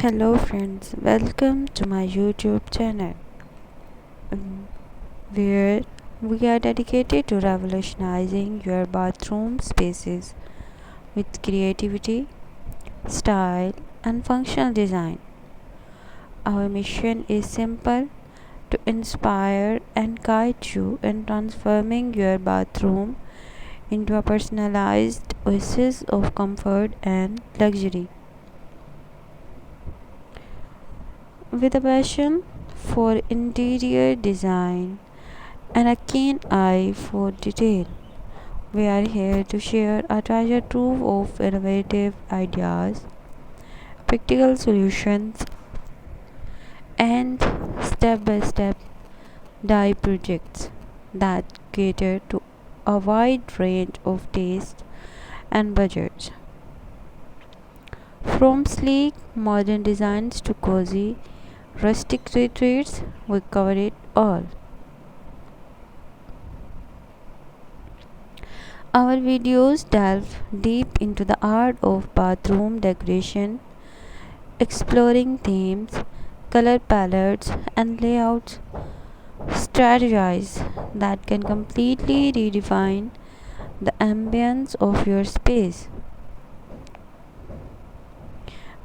Hello friends, welcome to my YouTube channel um, where we are dedicated to revolutionizing your bathroom spaces with creativity, style and functional design. Our mission is simple: to inspire and guide you in transforming your bathroom into a personalized oasis of comfort and luxury. With a passion for interior design and a keen eye for detail, we are here to share a treasure trove of innovative ideas, practical solutions, and step by step dive projects that cater to a wide range of tastes and budgets. From sleek modern designs to cozy rustic retreats, we cover it all. Our videos delve deep into the art of bathroom decoration, exploring themes, color palettes, and layouts, strategies that can completely redefine the ambience of your space.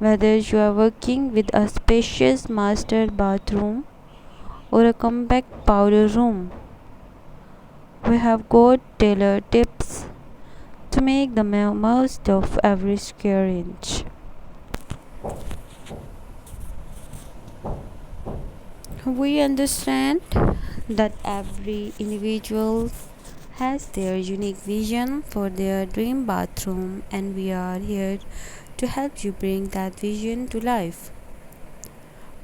Whether you are working with a spacious master bathroom or a compact powder room, we have got tailored tips to make the most of every square inch. We understand that every individual has their unique vision for their dream bathroom, and we are here to help you bring that vision to life.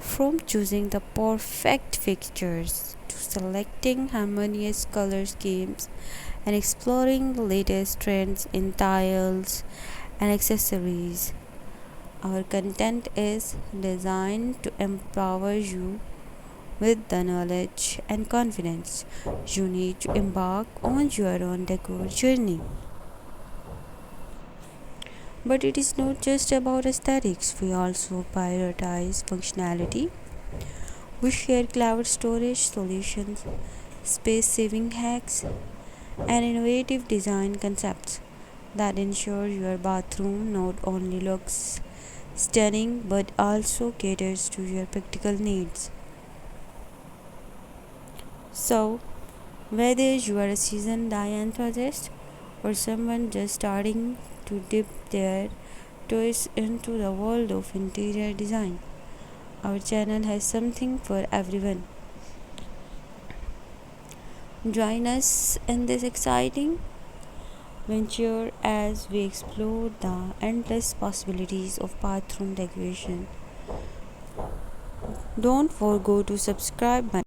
From choosing the perfect fixtures to selecting harmonious color schemes and exploring the latest trends in tiles and accessories, our content is designed to empower you with the knowledge and confidence you need to embark on your own decor journey. But it is not just about aesthetics, we also prioritize functionality. We share cloud storage solutions, space saving hacks, and innovative design concepts that ensure your bathroom not only looks stunning but also caters to your practical needs. So, whether you are a seasoned dye enthusiast or someone just starting to dip their toes into the world of interior design, our channel has something for everyone. Join us in this exciting venture as we explore the endless possibilities of bathroom decoration. Don't forget to subscribe my